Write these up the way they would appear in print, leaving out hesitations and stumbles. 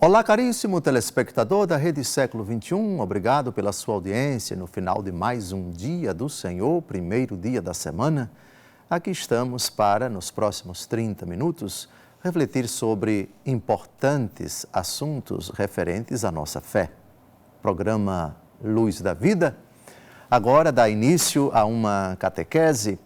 Olá, caríssimo telespectador da Rede Século XXI, obrigado pela sua audiência no final de mais um dia do Senhor, primeiro dia da semana. Aqui estamos para, nos próximos 30 minutos, refletir sobre importantes assuntos referentes à nossa fé. Programa Luz da Vida agora dá início a uma catequese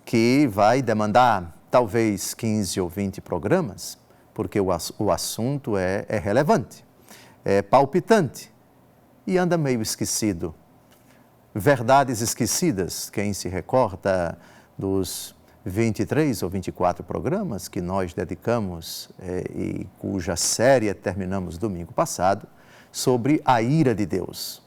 que vai demandar talvez 15 ou 20 programas, porque o assunto é relevante, é palpitante e anda meio esquecido. Verdades esquecidas, quem se recorda dos 23 ou 24 programas que nós dedicamos e cuja série terminamos domingo passado, sobre a ira de Deus.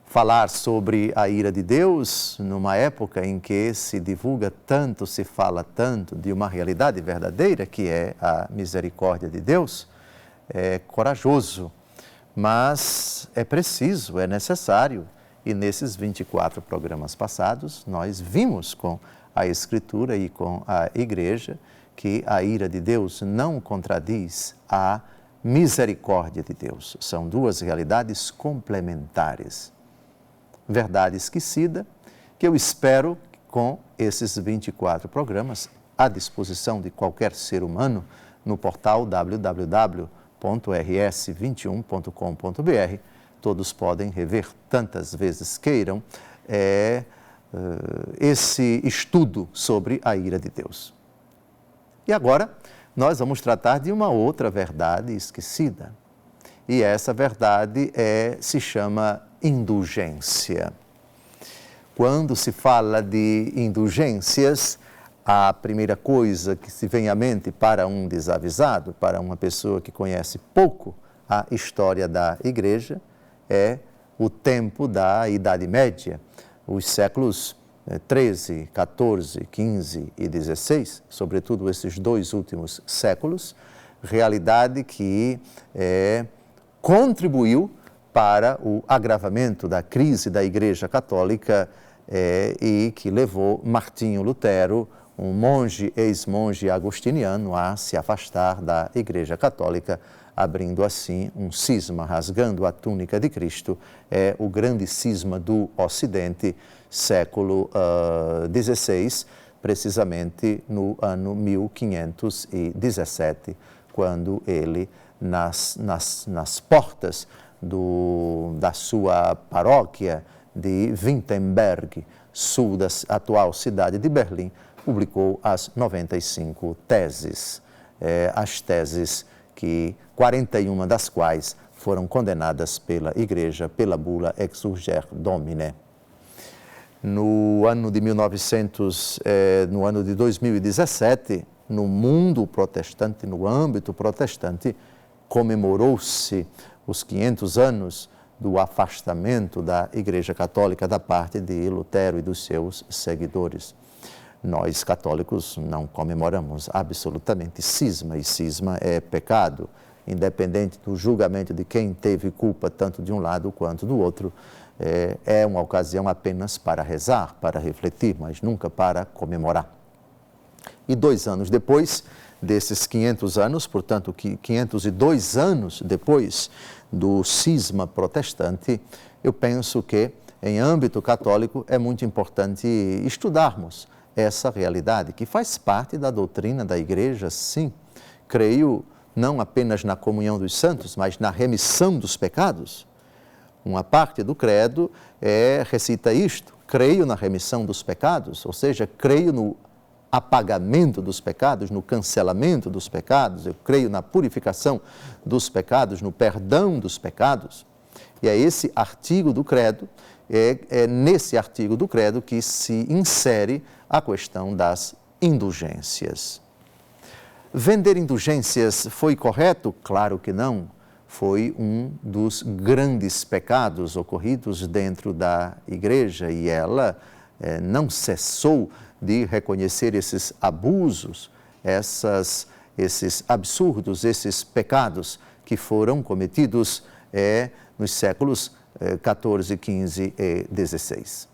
Falar sobre a ira de Deus numa época em que se divulga tanto, se fala tanto de uma realidade verdadeira que é a misericórdia de Deus, é corajoso, mas é preciso, é necessário. E nesses 24 programas passados, nós vimos com a Escritura e com a Igreja que a ira de Deus não contradiz a misericórdia de Deus. São duas realidades complementares. Verdade esquecida, que eu espero com esses 24 programas à disposição de qualquer ser humano no portal www.rs21.com.br. Todos podem rever tantas vezes queiram esse estudo sobre a ira de Deus. E agora nós vamos tratar de uma outra verdade esquecida. E essa verdade se chama indulgência. Quando se fala de indulgências, a primeira coisa que se vem à mente para um desavisado, para uma pessoa que conhece pouco a história da Igreja, é o tempo da Idade Média, os séculos 13, 14, 15 e 16, sobretudo esses dois últimos séculos, realidade que contribuiu para o agravamento da crise da Igreja Católica e que levou Martinho Lutero, um monge, ex-monge agostiniano, a se afastar da Igreja Católica, abrindo assim um cisma, rasgando a túnica de Cristo. É o grande cisma do Ocidente, século XVI, precisamente no ano 1517, quando ele, nas portas da sua paróquia de Wittenberg, sul da atual cidade de Berlim, publicou as 95 teses. As teses que 41 das quais foram condenadas pela Igreja, pela bula Exsurger Domine. No ano de 2017, no mundo protestante, no âmbito protestante, comemorou-se os 500 anos do afastamento da Igreja Católica da parte de Lutero e dos seus seguidores. Nós, católicos, não comemoramos absolutamente cisma, e cisma é pecado, independente do julgamento de quem teve culpa, tanto de um lado quanto do outro. É uma ocasião apenas para rezar, para refletir, mas nunca para comemorar. E 2 anos depois desses 500 anos, portanto, 502 anos depois do cisma protestante, eu penso que, em âmbito católico, é muito importante estudarmos essa realidade, que faz parte da doutrina da Igreja, sim. Creio não apenas na comunhão dos santos, mas na remissão dos pecados. Uma parte do credo recita isto: creio na remissão dos pecados, ou seja, creio no apagamento dos pecados, no cancelamento dos pecados, eu creio na purificação dos pecados, no perdão dos pecados. E é esse artigo do credo, é nesse artigo do credo que se insere a questão das indulgências. Vender indulgências foi correto? Claro que não. Foi um dos grandes pecados ocorridos dentro da Igreja e ela não cessou de reconhecer esses abusos, esses absurdos, esses pecados que foram cometidos nos séculos 14, 15 e 16.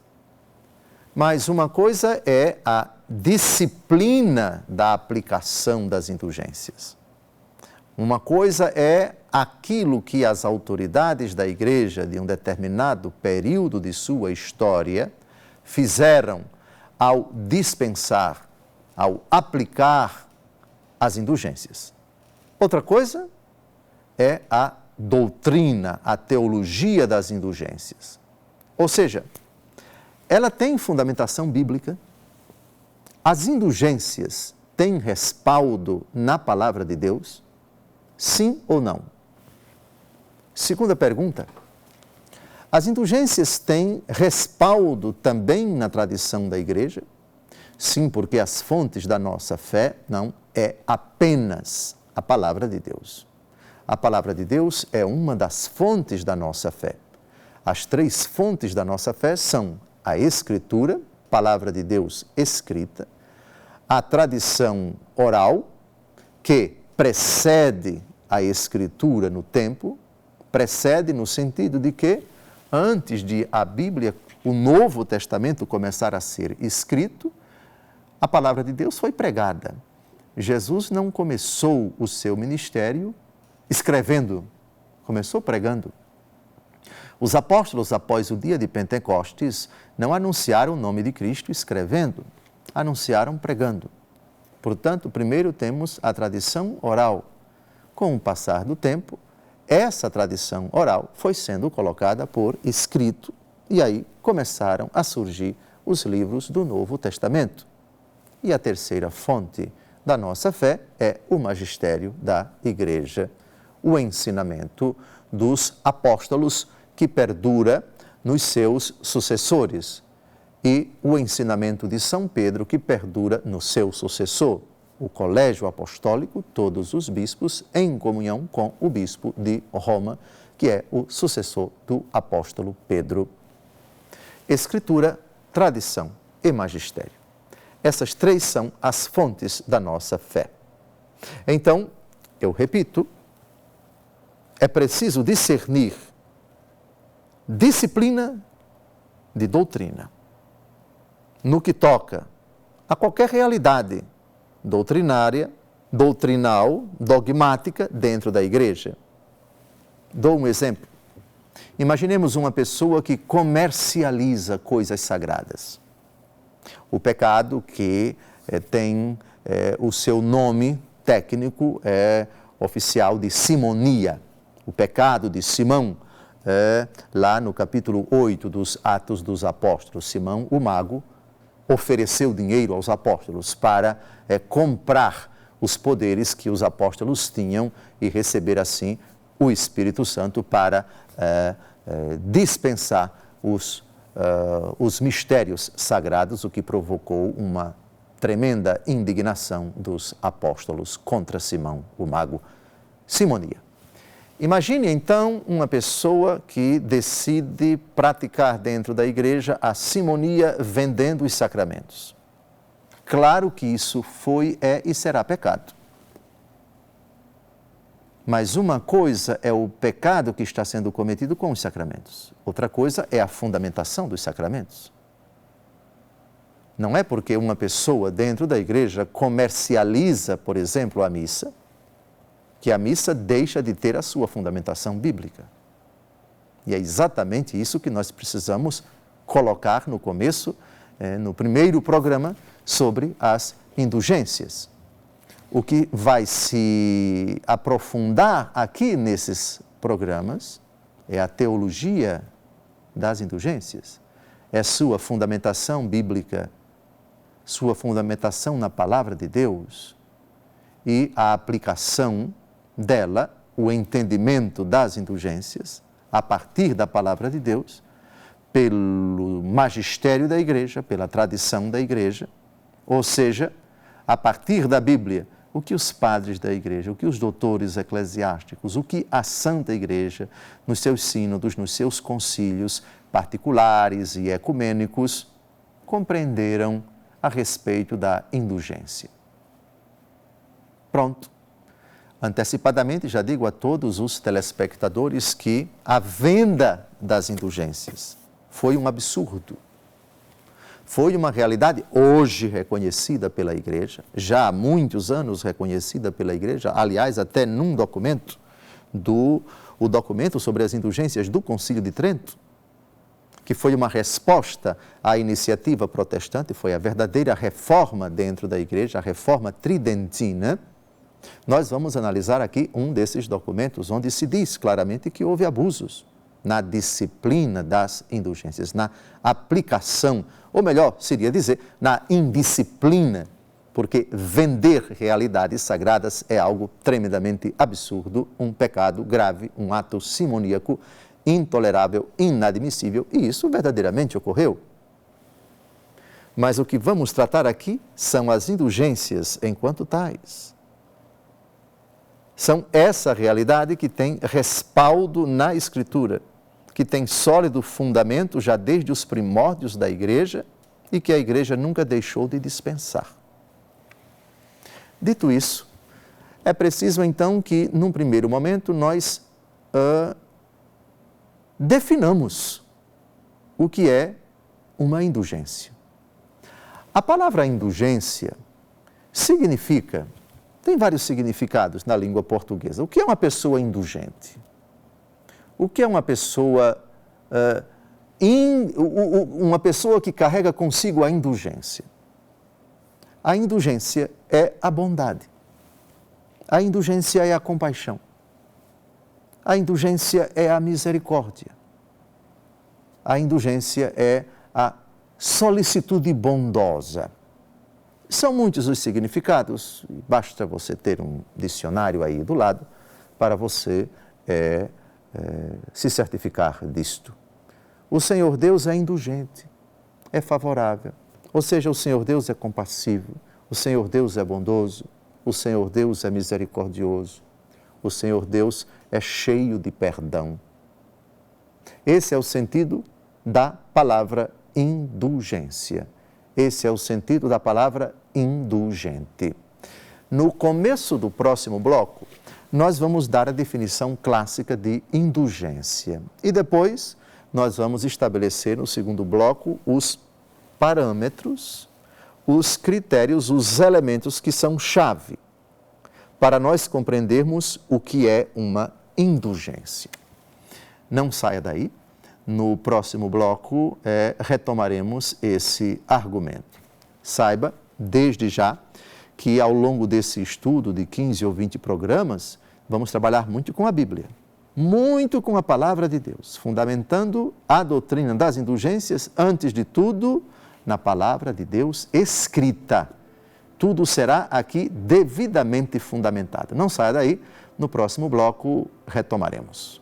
Mas uma coisa é a disciplina da aplicação das indulgências. Uma coisa é aquilo que as autoridades da igreja de um determinado período de sua história fizeram ao dispensar, ao aplicar as indulgências. Outra coisa é a doutrina, a teologia das indulgências. Ou seja, ela tem fundamentação bíblica, as indulgências têm respaldo na palavra de Deus, sim ou não? Segunda pergunta, as indulgências têm respaldo também na tradição da igreja? Sim, porque as fontes da nossa fé não é apenas a palavra de Deus. A palavra de Deus é uma das fontes da nossa fé. As 3 fontes da nossa fé são a Escritura, palavra de Deus escrita, a tradição oral, que precede a Escritura no tempo, precede no sentido de que, antes de a Bíblia, o Novo Testamento começar a ser escrito, a palavra de Deus foi pregada. Jesus não começou o seu ministério escrevendo, começou pregando. Os apóstolos, após o dia de Pentecostes, não anunciaram o nome de Cristo escrevendo, anunciaram pregando. Portanto, primeiro temos a tradição oral. Com o passar do tempo, essa tradição oral foi sendo colocada por escrito e aí começaram a surgir os livros do Novo Testamento. E a terceira fonte da nossa fé é o magistério da Igreja, o ensinamento dos apóstolos que perdura nos seus sucessores e o ensinamento de São Pedro que perdura no seu sucessor, o colégio apostólico, todos os bispos em comunhão com o bispo de Roma, que é o sucessor do apóstolo Pedro. Escritura, tradição e magistério. Essas 3 são as fontes da nossa fé. Então, eu repito, é preciso discernir disciplina de doutrina. No que toca a qualquer realidade doutrinária, doutrinal, dogmática dentro da igreja. Dou um exemplo. Imaginemos uma pessoa que comercializa coisas sagradas. O pecado que tem o seu nome técnico é oficial de simonia. O pecado de Simão, lá no capítulo 8 dos Atos dos Apóstolos. Simão, o mago, ofereceu dinheiro aos apóstolos para comprar os poderes que os apóstolos tinham e receber assim o Espírito Santo para dispensar os mistérios sagrados, o que provocou uma tremenda indignação dos apóstolos contra Simão, o mago. Simonia. Imagine então uma pessoa que decide praticar dentro da igreja a simonia vendendo os sacramentos. Claro que isso foi, é e será pecado. Mas uma coisa é o pecado que está sendo cometido com os sacramentos. Outra coisa é a fundamentação dos sacramentos. Não é porque uma pessoa dentro da igreja comercializa, por exemplo, a missa, que a missa deixa de ter a sua fundamentação bíblica. E é exatamente isso que nós precisamos colocar no começo, no primeiro programa, sobre as indulgências. O que vai se aprofundar aqui nesses programas é a teologia das indulgências, é sua fundamentação bíblica, sua fundamentação na palavra de Deus e a aplicação dela, o entendimento das indulgências, a partir da palavra de Deus, pelo magistério da igreja, pela tradição da igreja, ou seja, a partir da Bíblia, o que os padres da igreja, o que os doutores eclesiásticos, o que a Santa Igreja, nos seus sínodos, nos seus concílios particulares e ecumênicos, compreenderam a respeito da indulgência. Pronto. Antecipadamente, já digo a todos os telespectadores que a venda das indulgências foi um absurdo. Foi uma realidade hoje reconhecida pela Igreja, já há muitos anos reconhecida pela Igreja, aliás, até num documento o documento sobre as indulgências do Concílio de Trento, que foi uma resposta à iniciativa protestante, foi a verdadeira reforma dentro da igreja, a reforma tridentina. Nós vamos analisar aqui um desses documentos, onde se diz claramente que houve abusos na disciplina das indulgências, na aplicação, ou melhor, seria dizer, na indisciplina, porque vender realidades sagradas é algo tremendamente absurdo, um pecado grave, um ato simoníaco, intolerável, inadmissível, e isso verdadeiramente ocorreu. Mas o que vamos tratar aqui são as indulgências enquanto tais. São essa realidade que tem respaldo na Escritura, que tem sólido fundamento já desde os primórdios da igreja e que a igreja nunca deixou de dispensar. Dito isso, é preciso então que, num primeiro momento, nós definamos o que é uma indulgência. A palavra indulgência significa, tem vários significados na língua portuguesa. O que é uma pessoa indulgente? O que é uma pessoa, uma pessoa que carrega consigo a indulgência? A indulgência é a bondade. A indulgência é a compaixão. A indulgência é a misericórdia. A indulgência é a solicitude bondosa. São muitos os significados, basta você ter um dicionário aí do lado para você se certificar disto. O Senhor Deus é indulgente, é favorável, ou seja, o Senhor Deus é compassivo, o Senhor Deus é bondoso, o Senhor Deus é misericordioso, o Senhor Deus é cheio de perdão. Esse é o sentido da palavra indulgência. Esse é o sentido da palavra indulgente. No começo do próximo bloco, nós vamos dar a definição clássica de indulgência. E depois, nós vamos estabelecer no segundo bloco os parâmetros, os critérios, os elementos que são chave para nós compreendermos o que é uma indulgência. Não saia daí. No próximo bloco, retomaremos esse argumento. Saiba, desde já, que ao longo desse estudo de 15 ou 20 programas, vamos trabalhar muito com a Bíblia, muito com a Palavra de Deus, fundamentando a doutrina das indulgências, antes de tudo, na Palavra de Deus escrita. Tudo será aqui devidamente fundamentado. Não saia daí, no próximo bloco retomaremos.